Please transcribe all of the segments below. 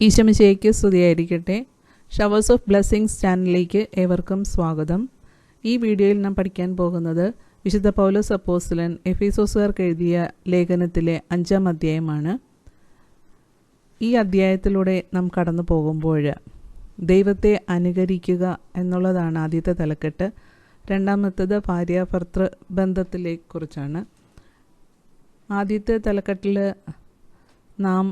ഈശോമിശിഹായ്ക്ക് സ്തുതിയായിരിക്കട്ടെ. Showers of blessings ചാനലിലേക്ക് ഏവർക്കും സ്വാഗതം. ഈ വീഡിയോയിൽ നാം പഠിക്കാൻ പോകുന്നത് വിശുദ്ധ പൗലോസ് അപ്പോസ്തലൻ എഫേസോസുകാർക്ക് എഴുതിയ ലേഖനത്തിലെ 5-ാം അധ്യായമാണ്. ഈ അധ്യായത്തിലൂടെ നാം കടന്നു പോകുമ്പോൾ ദൈവത്തെ അനുകരിക്കുക എന്നുള്ളതാണ് ആദ്യത്തെ തലക്കെട്ട്. രണ്ടാമത്തേത് ഭാര്യാഭർത്തൃ ബന്ധത്തിനെക്കുറിച്ചാണ്. ആദ്യത്തെ തലക്കെട്ടിൽ നാം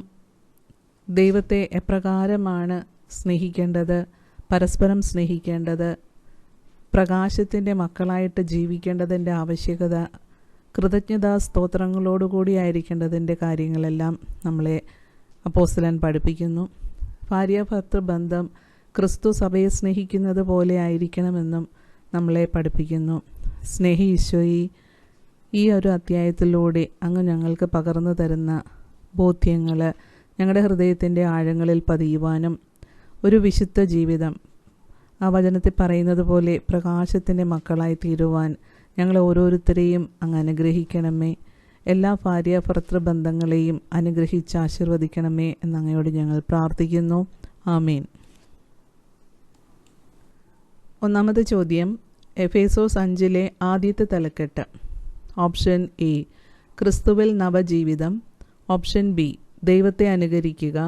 ദൈവത്തെ എപ്രകാരമാണ് സ്നേഹിക്കേണ്ടത്, പരസ്പരം സ്നേഹിക്കേണ്ടത്, പ്രകാശത്തിൻ്റെ മക്കളായിട്ട് ജീവിക്കേണ്ടതിൻ്റെ ആവശ്യകത, കൃതജ്ഞതാ സ്തോത്രങ്ങളോടുകൂടി ആയിരിക്കേണ്ടതിൻ്റെ കാര്യങ്ങളെല്ലാം നമ്മളെ അപ്പോസ്തലൻ പഠിപ്പിക്കുന്നു. ഭാര്യാഭർത്തൃ ബന്ധം ക്രിസ്തു സഭയെ സ്നേഹിക്കുന്നത് പോലെ ആയിരിക്കണമെന്നും നമ്മളെ പഠിപ്പിക്കുന്നു. സ്നേഹി ഈശോയെ, ഈ ഒരു അധ്യായത്തിലൂടെ അങ്ങ് ഞങ്ങൾക്ക് പകർന്നു തരുന്ന ബോധ്യങ്ങൾ ഞങ്ങളുടെ ഹൃദയത്തിൻ്റെ ആഴങ്ങളിൽ പതിയുവാനും ഒരു വിശുദ്ധ ജീവിതം ആ വചനത്തിൽ പറയുന്നത് പോലെ പ്രകാശത്തിൻ്റെ മക്കളായി തീരുവാൻ ഞങ്ങളെ ഓരോരുത്തരെയും അങ്ങ് അനുഗ്രഹിക്കണമേ. എല്ലാ ഭാര്യാഭർത്തൃ ബന്ധങ്ങളെയും അനുഗ്രഹിച്ച് ആശീർവദിക്കണമേ എന്നങ്ങയോട് ഞങ്ങൾ പ്രാർത്ഥിക്കുന്നു. ആമീൻ. ഒന്നാമത്തെ ചോദ്യം, എഫേസോസ് 5-ലെ ആദ്യത്തെ തലക്കെട്ട്. ഓപ്ഷൻ എ, ക്രിസ്തുവിൽ നവജീവിതം. ഓപ്ഷൻ ബി, ദൈവത്തെ അനുകരിക്കുക.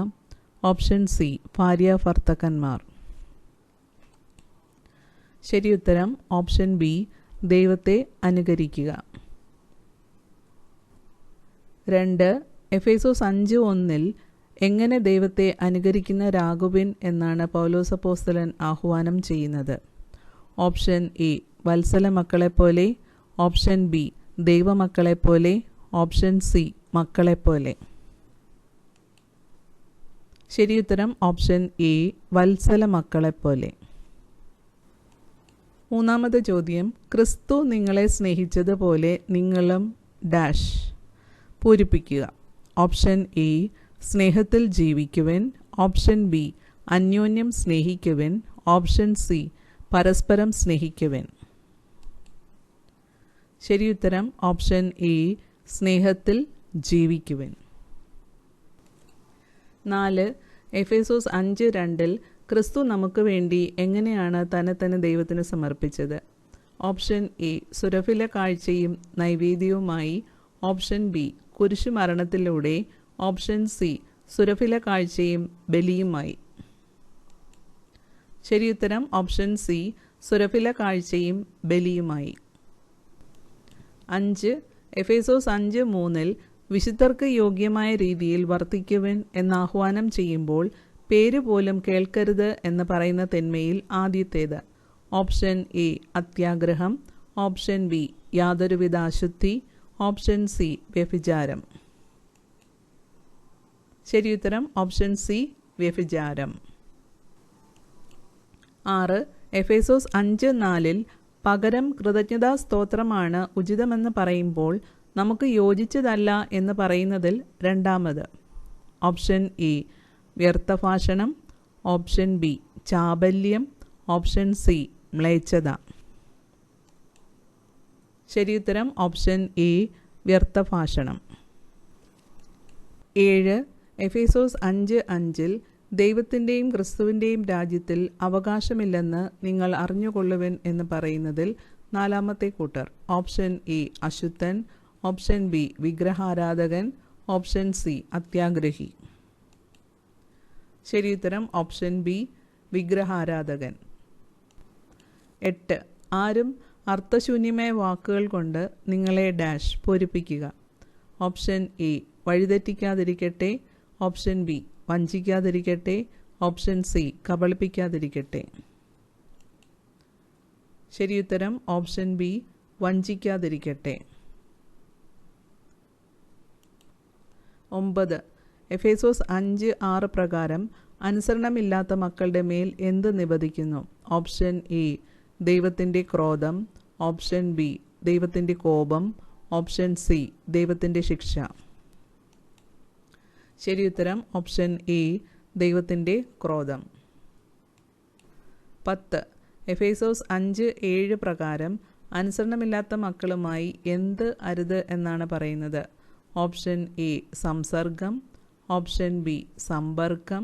Option C, ഭാര്യാഭർത്തക്കന്മാർ. ശരിയുത്തരം ഓപ്ഷൻ ബി, ദൈവത്തെ അനുകരിക്കുക. 2. എഫേസോസ് 5:1 എങ്ങനെ ദൈവത്തെ അനുകരിക്കുന്നവരാകുവിൻ എന്നാണ് പൗലോസ് അപ്പോസ്തലൻ ആഹ്വാനം ചെയ്യുന്നത്. ഓപ്ഷൻ എ, വത്സല മക്കളെപ്പോലെ. ഓപ്ഷൻ ബി, ദൈവമക്കളെപ്പോലെ. ഓപ്ഷൻ സി, മക്കളെപ്പോലെ. ശരിയുത്തരം ഓപ്ഷൻ എ, വത്സല മക്കളെപ്പോലെ. മൂന്നാമത്തെ ചോദ്യം, ക്രിസ്തു നിങ്ങളെ സ്നേഹിച്ചതുപോലെ നിങ്ങളും ഡാഷ് പൂരിപ്പിക്കുക. ഓപ്ഷൻ എ, സ്നേഹത്തിൽ ജീവിക്കുവിൻ. ഓപ്ഷൻ ബി, അന്യോന്യം സ്നേഹിക്കുവിൻ. ഓപ്ഷൻ സി, പരസ്പരം സ്നേഹിക്കുവിൻ. ശരിയുത്തരം ഓപ്ഷൻ എ, സ്നേഹത്തിൽ ജീവിക്കുവിൻ. 4. എഫേസോസ് 5:2 ക്രിസ്തു നമുക്ക് വേണ്ടി എങ്ങനെയാണ് തന്നെ ദൈവത്തിന് സമർപ്പിച്ചത്. ഓപ്ഷൻ എ, സുരഭില കാഴ്ചയും നൈവേദ്യവുമായി. ഓപ്ഷൻ ബി, കുരിശുമരണത്തിലൂടെ. ഓപ്ഷൻ സി, സുരഭില കാഴ്ചയും ബലിയുമായി. ശരിയുത്തരം ഓപ്ഷൻ സി, സുരഭില കാഴ്ചയും ബലിയുമായി. 5. എഫേസോസ് 5:3 വിശുദ്ധർക്ക് യോഗ്യമായ രീതിയിൽ വർത്തിക്കുവിൻ എന്നാഹ്വാനം ചെയ്യുമ്പോൾ പേര് പോലും കേൾക്കരുത് എന്ന് പറയുന്ന തിന്മയിൽ ആദ്യത്തേത്. ഓപ്ഷൻ എ, അത്യാഗ്രഹം. ഓപ്ഷൻ ബി, യാതൊരുവിധ അശുദ്ധി. ഓപ്ഷൻ സി, വ്യഭിചാരം. ശരിയുത്തരം ഓപ്ഷൻ സി, വ്യഭിചാരം. 6. എഫേസോസ് 5:4 പകരം കൃതജ്ഞതാ സ്തോത്രമാണ് ഉചിതമെന്ന് പറയുമ്പോൾ നമുക്ക് യോജിച്ചതല്ല എന്ന് പറയുന്നതിൽ രണ്ടാമത്. ഓപ്ഷൻ എ, വ്യർത്ഥഭാഷണം. ഓപ്ഷൻ ബി, ചാബല്യം. ഓപ്ഷൻ സി, മ്ലേച്ഛത. ശരിയുത്തരം ഓപ്ഷൻ എ, വ്യർത്ഥഭാഷണം. 7. എഫേസോസ് 5:5 ദൈവത്തിൻ്റെയും ക്രിസ്തുവിൻ്റെയും രാജ്യത്തിൽ അവകാശമില്ലെന്ന് നിങ്ങൾ അറിഞ്ഞുകൊള്ളുവിൻ എന്ന് പറയുന്നതിൽ നാലാമത്തെ കൂട്ടർ. ഓപ്ഷൻ എ, അശുദ്ധൻ. ഓപ്ഷൻ ബി, വിഗ്രഹാരാധകൻ. ഓപ്ഷൻ സി, അത്യാഗ്രഹി. ശരിയുത്തരം ഓപ്ഷൻ ബി, വിഗ്രഹാരാധകൻ. 8. ആരും അർത്ഥശൂന്യമായ വാക്കുകൾ കൊണ്ട് നിങ്ങളെ ഡാഷ് പൂരിപ്പിക്കുക. ഓപ്ഷൻ എ, വഴിതെറ്റിക്കാതിരിക്കട്ടെ. ഓപ്ഷൻ ബി, വഞ്ചിക്കാതിരിക്കട്ടെ. ഓപ്ഷൻ സി, കബളിപ്പിക്കാതിരിക്കട്ടെ. ശരിയുത്തരം ഓപ്ഷൻ ബി, വഞ്ചിക്കാതിരിക്കട്ടെ. 9. എഫേസോസ് 5:6 പ്രകാരം അനുസരണമില്ലാത്ത മക്കളുടെ മേൽ എന്ത് നിബന്ധിക്കുന്നു. ഓപ്ഷൻ എ, ദൈവത്തിൻ്റെ ക്രോധം. ഓപ്ഷൻ ബി, ദൈവത്തിൻ്റെ കോപം. ഓപ്ഷൻ സി, ദൈവത്തിൻ്റെ ശിക്ഷ. ശരിയുത്തരം ഓപ്ഷൻ എ, ദൈവത്തിൻ്റെ ക്രോധം. 10. എഫേസോസ് 5:7 പ്രകാരം അനുസരണമില്ലാത്ത മക്കളുമായി എന്ത് അരുത് എന്നാണ് പറയുന്നത്. ഓപ്ഷൻ എ, സംസർഗം. ഓപ്ഷൻ ബി, സമ്പർക്കം.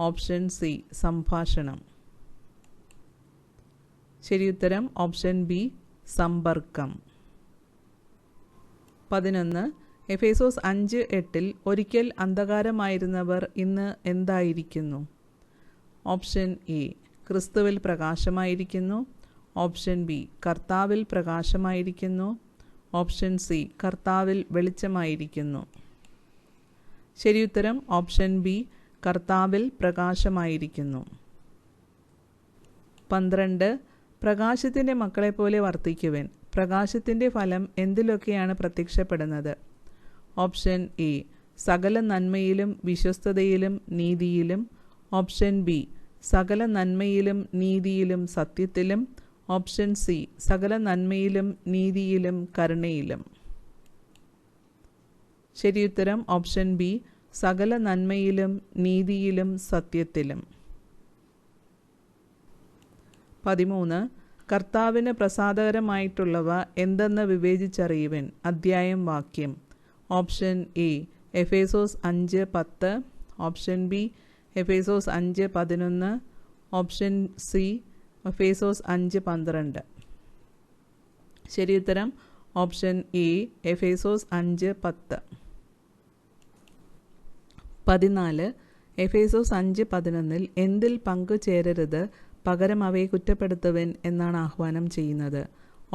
ഓപ്ഷൻ സി സംഭാഷണം. ശരിയുത്തരം ഓപ്ഷൻ ബി സമ്പർക്കം. 11. എഫേസോസ് 5:8 ഒരിക്കൽ അന്ധകാരമായിരുന്നവർ ഇന്ന് എന്തായിരിക്കുന്നു? ഓപ്ഷൻ എ ക്രിസ്തുവിൽ പ്രകാശമായിരിക്കുന്നു. ഓപ്ഷൻ ബി കർത്താവിൽ പ്രകാശമായിരിക്കുന്നു. ഓപ്ഷൻ സി കർത്താവിൽ വെളിച്ചമായിരിക്കുന്നു. ശരിയുത്തരം ഓപ്ഷൻ ബി കർത്താവിൽ പ്രകാശമായിരിക്കുന്നു. 12. പ്രകാശത്തിൻ്റെ മക്കളെപ്പോലെ വർത്തിക്കുവിൻ. പ്രകാശത്തിൻ്റെ ഫലം എന്തിലൊക്കെയാണ് പ്രത്യക്ഷപ്പെടുന്നത്? ഓപ്ഷൻ എ സകല നന്മയിലും വിശ്വസ്തതയിലും നീതിയിലും. ഓപ്ഷൻ ബി സകല നന്മയിലും നീതിയിലും സത്യത്തിലും. ഓപ്ഷൻ സി സകല നന്മയിലും നീതിയിലും കരുണയിലും. ശരിയുത്തരം ഓപ്ഷൻ ബി സകല നന്മയിലും നീതിയിലും സത്യത്തിലും. 13. കർത്താവിന് പ്രസാദകരമായിട്ടുള്ളവ എന്തെന്ന് വിവേചിച്ചറിയുവിൻ. അധ്യായം വാക്യം. Option A Ephesus 5:10. Option B Ephesus 5:11. Option C Ephesus 5:12. ശരിയുത്തരം ഓപ്ഷൻ എ എഫേസോസ് 5:10. 14. എഫേസോസ് 5:11 എന്തിൽ പങ്കുചേരരുത്, പകരം അവയെ കുറ്റപ്പെടുത്തുവിൻ എന്നാണ് ആഹ്വാനം ചെയ്യുന്നത്?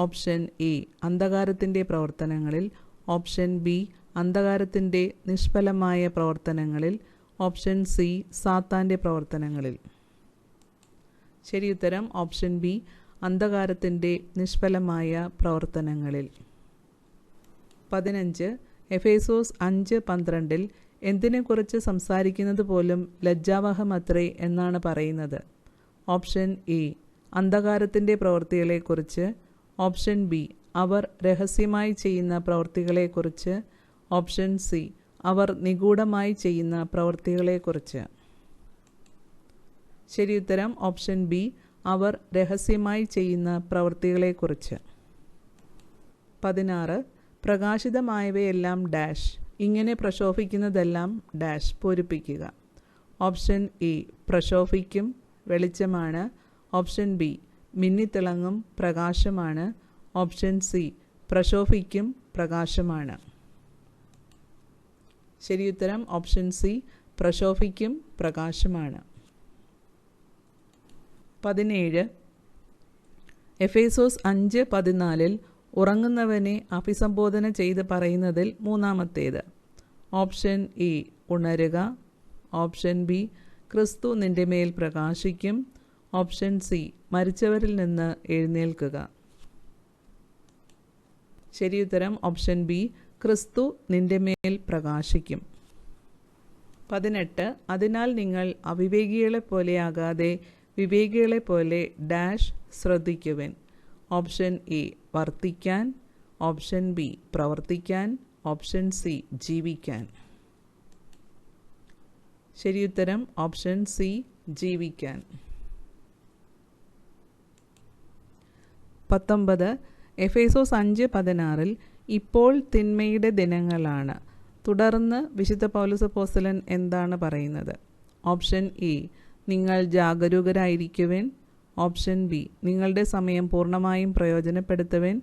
ഓപ്ഷൻ എ അന്ധകാരത്തിൻ്റെ പ്രവർത്തനങ്ങളിൽ. ഓപ്ഷൻ ബി അന്ധകാരത്തിൻ്റെ നിഷ്ഫലമായ പ്രവർത്തനങ്ങളിൽ. ഓപ്ഷൻ സി സാത്താൻ്റെ പ്രവർത്തനങ്ങളിൽ. ശരിയുത്തരം ഓപ്ഷൻ ബി അന്ധകാരത്തിൻ്റെ നിഷ്ഫലമായ പ്രവർത്തനങ്ങളിൽ. 15. എഫേസോസ് 5:12 എന്തിനെക്കുറിച്ച് സംസാരിക്കുന്നത് പോലും ലജ്ജാവഹമത്രേ എന്നാണ് പറയുന്നത്? ഓപ്ഷൻ എ അന്ധകാരത്തിൻ്റെ പ്രവൃത്തികളെക്കുറിച്ച്. ഓപ്ഷൻ ബി അവർ രഹസ്യമായി ചെയ്യുന്ന പ്രവൃത്തികളെക്കുറിച്ച്. ഓപ്ഷൻ സി അവർ നിഗൂഢമായി ചെയ്യുന്ന പ്രവൃത്തികളെക്കുറിച്ച്. ശരിയുത്തരം ഓപ്ഷൻ ബി അവർ രഹസ്യമായി ചെയ്യുന്ന പ്രവൃത്തികളെക്കുറിച്ച്. 16. പ്രകാശിതമായവയെല്ലാം ഡാഷ് ഇങ്ങനെ പ്രശോഭിക്കുന്നതെല്ലാം ഡാഷ് പൂരിപ്പിക്കുക. ഓപ്ഷൻ എ പ്രശോഭിക്കും വെളിച്ചമാണ്. ഓപ്ഷൻ ബി മിന്നിത്തിളങ്ങും പ്രകാശമാണ്. ഓപ്ഷൻ സി പ്രശോഭിക്കും പ്രകാശമാണ്. ശരിയുത്തരം ഓപ്ഷൻ സി പ്രശോഭിക്കും പ്രകാശമാണ്. 17. എഫേസോസ് 5:14 ഉറങ്ങുന്നവനെ അഭിസംബോധന ചെയ്ത് പറയുന്നതിൽ മൂന്നാമത്തേത്? ഓപ്ഷൻ എ ഉണരുക. ഓപ്ഷൻ ബി ക്രിസ്തു നിന്റെ മേൽ പ്രകാശിക്കും. ഓപ്ഷൻ സി മരിച്ചവരിൽ നിന്ന് എഴുന്നേൽക്കുക. ശരിയുത്തരം ഓപ്ഷൻ ബി ക്രിസ്തു നിന്റെ മേൽ പ്രകാശിക്കും. 18. അതിനാൽ നിങ്ങൾ അവിവേകികളെപ്പോലെയാകാതെ വിവേകികളെപ്പോലെ ഡാഷ് ശ്രദ്ധിക്കുവിൻ. ഓപ്ഷൻ എ വർത്തിക്കാൻ. ഓപ്ഷൻ ബി പ്രവർത്തിക്കാൻ. ഓപ്ഷൻ സി ജീവിക്കാൻ. ശരിയുത്തരം ഓപ്ഷൻ സി ജീവിക്കാൻ. 19. എഫേസോസ് 5:16 ഇപ്പോൾ തിന്മയുടെ ദിനങ്ങളാണ്. തുടർന്ന് വിശുദ്ധ പൗലോസ് അപ്പോസ്തലൻ എന്താണ് പറയുന്നത്? ഓപ്ഷൻ എ നിങ്ങൾ ജാഗരൂകരായിരിക്കുവിൻ. ഓപ്ഷൻ ബി നിങ്ങളുടെ സമയം പൂർണ്ണമായും പ്രയോജനപ്പെടുത്തുവിൻ.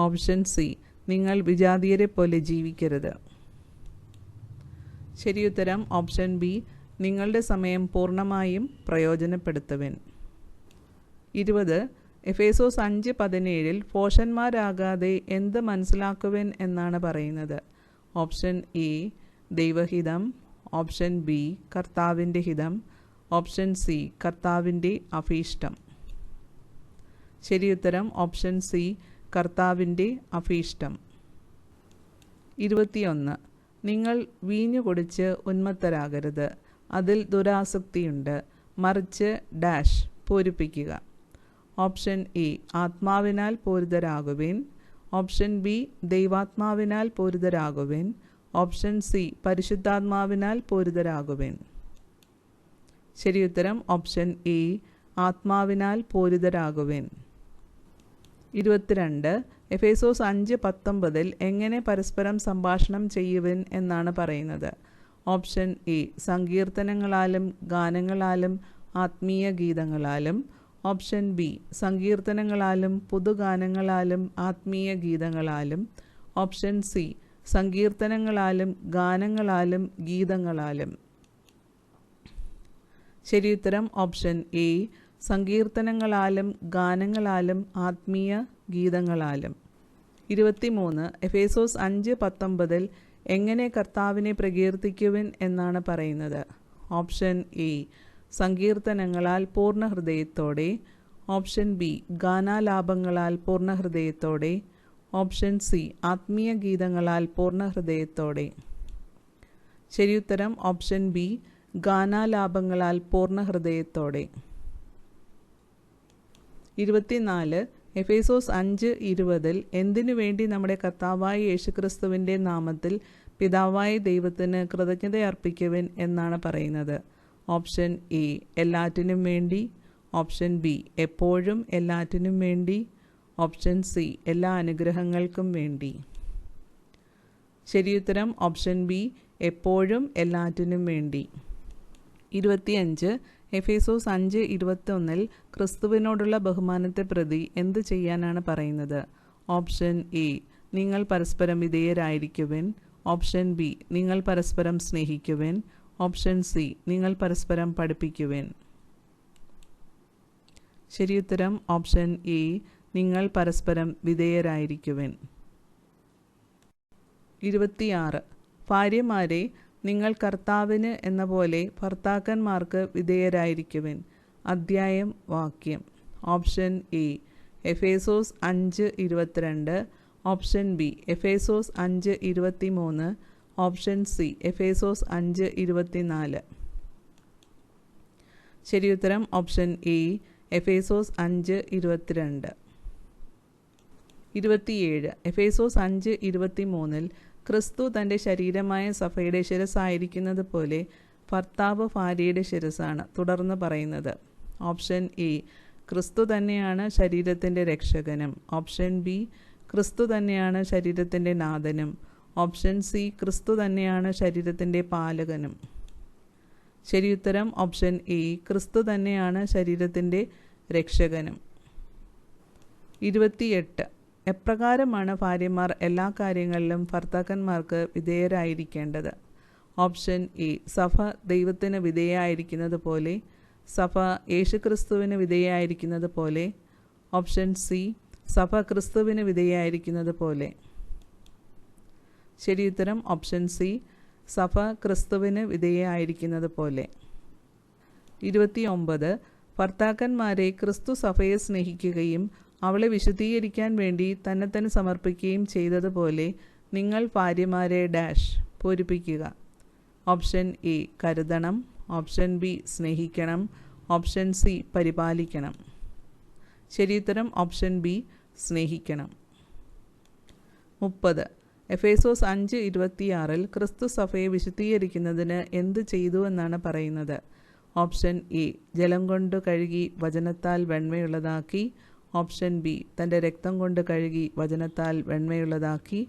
ഓപ്ഷൻ സി നിങ്ങൾ വിജാതീയരെ പോലെ ജീവിക്കരുത്. ശരിയുത്തരം ഓപ്ഷൻ ബി നിങ്ങളുടെ സമയം പൂർണ്ണമായും പ്രയോജനപ്പെടുത്തുവിൻ. 20. എഫേസോസ് 5:17 ഭോഷന്മാരാകാതെ എന്ത് മനസ്സിലാക്കുവിൻ എന്നാണ് പറയുന്നത്? ഓപ്ഷൻ എ ദൈവഹിതം. ഓപ്ഷൻ ബി കർത്താവിൻ്റെ ഹിതം. ഓപ്ഷൻ സി കർത്താവിൻ്റെ അഭീഷ്ടം. ശരിയുത്തരം ഓപ്ഷൻ സി കർത്താവിൻ്റെ അഭീഷ്ടം. 21. നിങ്ങൾ വീഞ്ഞു കുടിച്ച് ഉന്മത്തരാകരുത്, അതിൽ ദുരാസക്തിയുണ്ട്, മറിച്ച് ഡാഷ് പൂരിപ്പിക്കുക. ഓപ്ഷൻ എ ആത്മാവിനാൽ പൂരിതരാകുവിൻ. ഓപ്ഷൻ ബി ദൈവാത്മാവിനാൽ പൂരിതരാകുവിൻ. ഓപ്ഷൻ സി പരിശുദ്ധാത്മാവിനാൽ പൂരിതരാകുവിൻ. ശരിയുത്തരം ഓപ്ഷൻ എ ആത്മാവിനാൽ പൂരിതരാകുവിൻ. 22. എഫേസോസ് 5:19 എങ്ങനെ പരസ്പരം സംഭാഷണം ചെയ്യുവിൻ എന്നാണ് പറയുന്നത്? ഓപ്ഷൻ എ സങ്കീർത്തനങ്ങളാലും ഗാനങ്ങളാലും ആത്മീയ ഗീതങ്ങളാലും. ഓപ്ഷൻ ബി സങ്കീർത്തനങ്ങളാലും പുതുഗാനങ്ങളാലും ആത്മീയ ഗീതങ്ങളാലും. Option C സങ്കീർത്തനങ്ങളാലും ഗാനങ്ങളാലും ഗീതങ്ങളാലും. ശരിയുത്തരം ഓപ്ഷൻ എ സങ്കീർത്തനങ്ങളാലും ഗാനങ്ങളാലും ആത്മീയ ഗീതങ്ങളാലും. 23 എഫേസോസ് 5:19 എങ്ങനെ കർത്താവിനെ പ്രകീർത്തിക്കുവിൻ എന്നാണ് പറയുന്നത്. ഓപ്ഷൻ എ സങ്കീർത്തനങ്ങളാൽ പൂർണ്ണ ഹൃദയത്തോടെ. ഓപ്ഷൻ ബി ഗാനാലാപങ്ങളാൽ പൂർണ്ണ ഹൃദയത്തോടെ. ഓപ്ഷൻ സി ആത്മീയ ഗീതങ്ങളാൽ പൂർണ്ണ ഹൃദയത്തോടെ. ശരിയുത്തരം ഓപ്ഷൻ ബി ഗാനാലാപങ്ങളാൽ പൂർണ്ണ ഹൃദയത്തോടെ. 24 എഫേസോസ് 5:20 എന്തിനു വേണ്ടി നമ്മുടെ കർത്താവായ യേശുക്രിസ്തുവിൻ്റെ നാമത്തിൽ പിതാവായ ദൈവത്തിന് കൃതജ്ഞതയർപ്പിക്കുവിൻ എന്നാണ് പറയുന്നത്. ഓപ്ഷൻ എ എല്ലാറ്റിനും വേണ്ടി. ഓപ്ഷൻ ബി എപ്പോഴും എല്ലാറ്റിനും വേണ്ടി. ഓപ്ഷൻ സി എല്ലാ അനുഗ്രഹങ്ങൾക്കും വേണ്ടി. ശരിയുത്തരം ഓപ്ഷൻ ബി എപ്പോഴും എല്ലാറ്റിനും വേണ്ടി. 25 എഫേസോസ് 5:21 ക്രിസ്തുവിനോടുള്ള ബഹുമാനത്തെ പ്രതി എന്ത് ചെയ്യാനാണ് പറയുന്നത്. ഓപ്ഷൻ എ നിങ്ങൾ പരസ്പരം വിധേയരായിരിക്കുവിൻ. ഓപ്ഷൻ ബി നിങ്ങൾ പരസ്പരം സ്നേഹിക്കുവിൻ. ഓപ്ഷൻ സി നിങ്ങൾ പരസ്പരം പഠിപ്പിക്കുവിൻ. ശരിയുത്തരം ഓപ്ഷൻ എ നിങ്ങൾ പരസ്പരം വിധേയരായിരിക്കുവിൻ. 26 ഭാര്യമാരെ നിങ്ങൾ കർത്താവിന് എന്ന പോലെ ഭർത്താക്കന്മാർക്ക് വിധേയരായിരിക്കുവിൻ. അധ്യായം വാക്യം. Option A Ephesus 5:22. Option B Ephesus 5:23. Option C Ephesus 5:24. ശരിയുത്തരം ഓപ്ഷൻ എ എഫേസോസ് 5:22. 27 എഫേസോസ് 5:23 ക്രിസ്തു തൻ്റെ ശരീരമായ സഭയുടെ ശിരസ്സായിരിക്കുന്നത് പോലെ ഭർത്താവ് ഭാര്യയുടെ ശിരസ്സാണ് തുടർന്ന് പറയുന്നത്. ഓപ്ഷൻ എ ക്രിസ്തു തന്നെയാണ് ശരീരത്തിൻ്റെ രക്ഷകനും. ഓപ്ഷൻ ബി ക്രിസ്തു തന്നെയാണ് ശരീരത്തിൻ്റെ നാഥനും. ഓപ്ഷൻ സി ക്രിസ്തു തന്നെയാണ് ശരീരത്തിൻ്റെ പാലകനും. ശരിയുത്തരം ഓപ്ഷൻ എ ക്രിസ്തു തന്നെയാണ് ശരീരത്തിൻ്റെ രക്ഷകനും. 28 എപ്രകാരമാണ് ഭാര്യമാർ എല്ലാ കാര്യങ്ങളിലും ഭർത്താക്കന്മാർക്ക് വിധേയരായിരിക്കേണ്ടത്. ഓപ്ഷൻ എ സഭ ദൈവത്തിന് വിധേയമായിരിക്കുന്നത് പോലെ. സഭ യേശുക്രിസ്തുവിന് വിധേയമായിരിക്കുന്നത് പോലെ. ഓപ്ഷൻ സി സഭ ക്രിസ്തുവിന് വിധേയമായിരിക്കുന്നത് പോലെ. ശരിയുത്തരം ഓപ്ഷൻ സി സഭ ക്രിസ്തുവിന് വിധേയമായിരിക്കുന്നത് പോലെ. 29 ഭർത്താക്കന്മാരെ ക്രിസ്തു സഭയെ സ്നേഹിക്കുകയും അവളെ വിശുദ്ധീകരിക്കാൻ വേണ്ടി തന്നെ സമർപ്പിക്കുകയും ചെയ്തതുപോലെ നിങ്ങൾ ഭാര്യമാരെ പൂരിപ്പിക്കുക. ഓപ്ഷൻ എ കരുതണം. ഓപ്ഷൻ ബി സ്നേഹിക്കണം. ഓപ്ഷൻ സി പരിപാലിക്കണം. ശരിയുത്തരം ഓപ്ഷൻ ബി സ്നേഹിക്കണം. 30 എഫേസോസ് 5:26 ക്രിസ്തു സഭയെ വിശുദ്ധീകരിക്കുന്നതിന് എന്ത് ചെയ്തു എന്നാണ് പറയുന്നത്. ഓപ്ഷൻ എ ജലം കൊണ്ട് കഴുകി വചനത്താൽ വെണ്മയുള്ളതാക്കി. ഓപ്ഷൻ ബി തൻ്റെ രക്തം കൊണ്ട് കഴുകി വചനത്താൽ വെണ്മയുള്ളതാക്കി.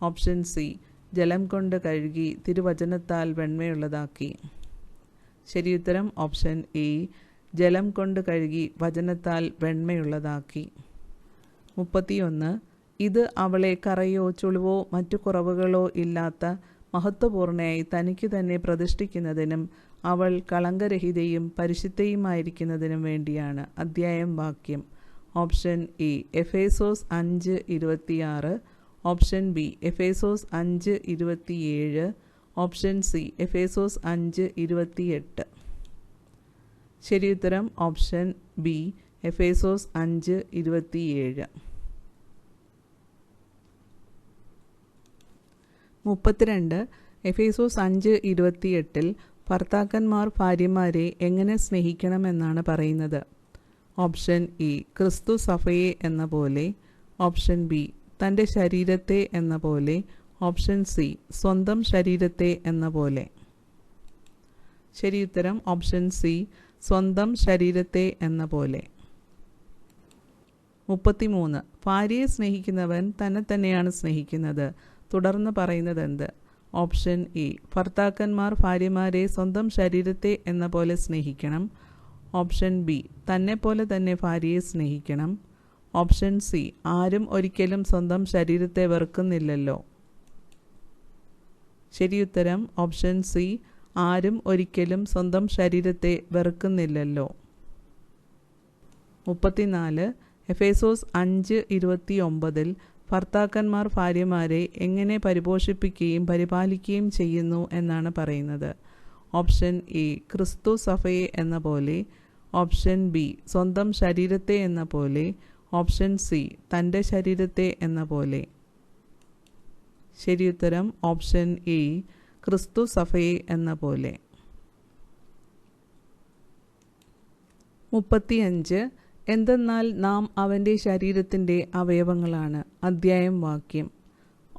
ഓപ്ഷൻ സി ജലം കൊണ്ട് കഴുകി തിരുവചനത്താൽ വെണ്മയുള്ളതാക്കി. ശരിയുത്തരം ഓപ്ഷൻ എ ജലം കൊണ്ട് കഴുകി വചനത്താൽ വെണ്മയുള്ളതാക്കി. 31 ഇത് അവളെ കറയോ ചുളിവോ മറ്റു കുറവുകളോ ഇല്ലാത്ത മഹത്വപൂർണയായി തനിക്ക് തന്നെ പ്രതിഷ്ഠിക്കുന്നതിനും അവൾ കളങ്കരഹിതയും പരിശുദ്ധയുമായിരിക്കുന്നതിനും വേണ്ടിയാണ്. അധ്യായം വാക്യം. Option A Ephesus 5:26. Option B Ephesus 5:27. Option C Ephesus 5:28. ശരിയുത്തരം ഓപ്ഷൻ ബി എഫേസോസ് 5:27. 32 എഫേസോസ് 5:28 ഭർത്താക്കന്മാർ ഭാര്യമാരെ എങ്ങനെ സ്നേഹിക്കണമെന്നാണ് പറയുന്നത്. ഓപ്ഷൻ എ ക്രിസ്തു സഭയെ എന്ന പോലെ. ഓപ്ഷൻ ബി തൻ്റെ ശരീരത്തെ എന്ന പോലെ. ഓപ്ഷൻ സി സ്വന്തം ശരീരത്തെ എന്ന പോലെ. ശരിയുത്തരം ഓപ്ഷൻ സി സ്വന്തം ശരീരത്തെ എന്ന പോലെ. 33 ഭാര്യയെ സ്നേഹിക്കുന്നവൻ തന്നെ തന്നെയാണ് സ്നേഹിക്കുന്നത്. തുടർന്ന് പറയുന്നത് എന്ത്. ഓപ്ഷൻ എ ഭർത്താക്കന്മാർ ഭാര്യമാരെ സ്വന്തം ശരീരത്തെ എന്ന പോലെ സ്നേഹിക്കണം. ഓപ്ഷൻ ബി തന്നെപ്പോലെ തന്നെ ഭാര്യയെ സ്നേഹിക്കണം. ഓപ്ഷൻ സി ആരും ഒരിക്കലും സ്വന്തം ശരീരത്തെ വെറുക്കുന്നില്ലല്ലോ. ശരിയുത്തരം ഓപ്ഷൻ സി ആരും ഒരിക്കലും സ്വന്തം ശരീരത്തെ വെറുക്കുന്നില്ലല്ലോ. 34 എഫേസോസ് 5:29 ഭർത്താക്കന്മാർ ഭാര്യമാരെ എങ്ങനെ പരിപോഷിപ്പിക്കുകയും പരിപാലിക്കുകയും ചെയ്യുന്നു എന്നാണ് പറയുന്നത്. ഓപ്ഷൻ എ ക്രിസ്തു സഭയെ എന്ന പോലെ. ഓപ്ഷൻ ബി സ്വന്തം ശരീരത്തെ എന്ന പോലെ. ഓപ്ഷൻ സി തൻ്റെ ശരീരത്തെ എന്ന പോലെ. ശരിയുത്തരം ഓപ്ഷൻ എ ക്രിസ്തു സഭയെ എന്ന പോലെ. 35 എന്തെന്നാൽ നാം അവൻ്റെ ശരീരത്തിൻ്റെ അവയവങ്ങളാണ്. അദ്ധ്യായം വാക്യം.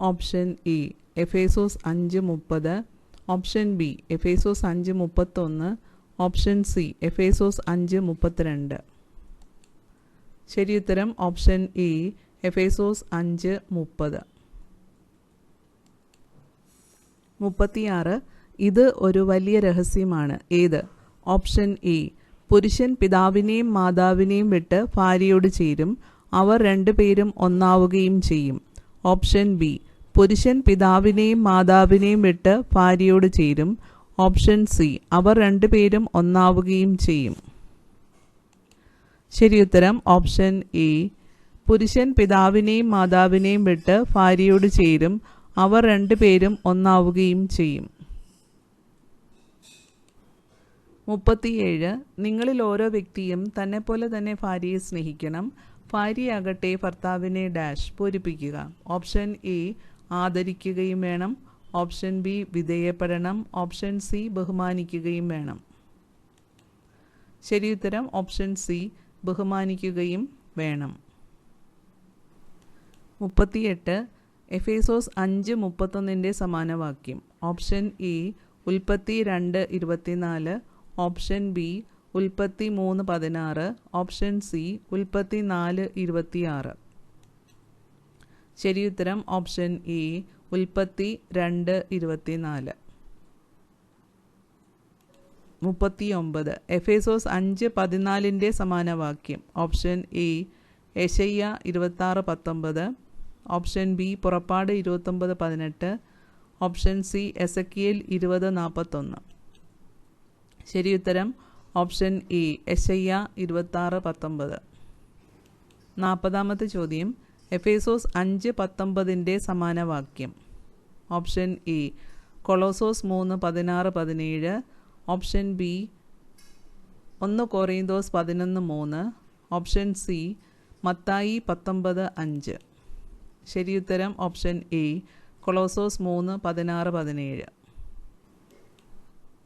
Option A Ephesus 5:30. Option B Ephesus 5:31. Option C Ephesus 5:32. ശരിയുത്തരം ഓപ്ഷൻ എ എഫേസോസ് 5:30. 36 ഇത് ഒരു വലിയ രഹസ്യമാണ്. ഏത്? ഓപ്ഷൻ എ പുരുഷൻ പിതാവിനെയും മാതാവിനെയും വിട്ട് ഭാര്യയോട് ചേരും, അവർ രണ്ടുപേരും ഒന്നാവുകയും ചെയ്യും. ഓപ്ഷൻ ബി പുരുഷൻ പിതാവിനെയും മാതാവിനെയും വിട്ട് ഭാര്യയോട് ചേരും. ഓപ്ഷൻ സി അവർ രണ്ടുപേരും ഒന്നാവുകയും ചെയ്യും. ശരിയുത്തരം ഓപ്ഷൻ എ പുരുഷൻ പിതാവിനെയും മാതാവിനെയും വിട്ട് ഭാര്യയോട് ചേരും, അവർ രണ്ടുപേരും ഒന്നാവുകയും ചെയ്യും. 37 നിങ്ങളിൽ ഓരോ വ്യക്തിയും തന്നെപ്പോലെ തന്നെ ഭാര്യയെ സ്നേഹിക്കണം. ഭാര്യയാകട്ടെ ഭർത്താവിനെ പൂരിപ്പിക്കുക. ഓപ്ഷൻ എ ആദരിക്കുകയും വേണം. ഓപ്ഷൻ ബി വിധേയപ്പെടണം. ഓപ്ഷൻ സി ബഹുമാനിക്കുകയും വേണം. ശരിയുത്തരം ഓപ്ഷൻ സി ബഹുമാനിക്കുകയും വേണം. 38 എഫേസോസ് 5:31 സമാനവാക്യം. ഓപ്ഷൻ എ ഉൽപ്പത്തി 2:24. ഓപ്ഷൻ ബി ഉൽപ്പത്തി 3:16. ഓപ്ഷൻ സി ഉൽപ്പത്തി 4:26. ശരിയുത്തരം ഓപ്ഷൻ എ ഉൽപ്പത്തി 2:24. 39 എഫേസോസ് 5:14 സമാനവാക്യം. ഓപ്ഷൻ എ യെശയ്യാ 26:19. ഓപ്ഷൻ ബി പുറപ്പാട് 29:18. ഓപ്ഷൻ സി എസക്കിയേൽ 20:41. ശരിയുത്തരം ഓപ്ഷൻ എ യെശയ്യാ 26:19. 40 ചോദ്യം എഫേസോസ് 5:19 സമാനവാക്യം. ഓപ്ഷൻ എ കൊളോസോസ് 3:16-17. ഓപ്ഷൻ ബി 1 കൊറിന്തോസ് 11:3. ഓപ്ഷൻ സി മത്തായി 19:5. ശരിയുത്തരം ഓപ്ഷൻ എ കൊളോസോസ് 3:16-17.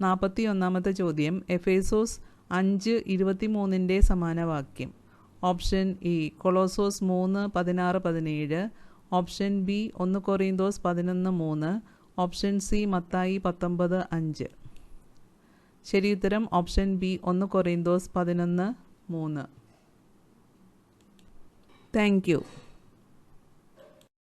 41 ചോദ്യം എഫേസോസ് 5:23 സമാനവാക്യം. ഓപ്ഷൻ എ കൊളോസോസ് 3:16-17. ഓപ്ഷൻ ബി 1 കൊറിന്തോസ് 11:3. ഓപ്ഷൻ സി മത്തായി 19:5. ശരിയുത്തരം ഓപ്ഷൻ ബി 1 കൊറിന്തോസ് 11:3. Thank you.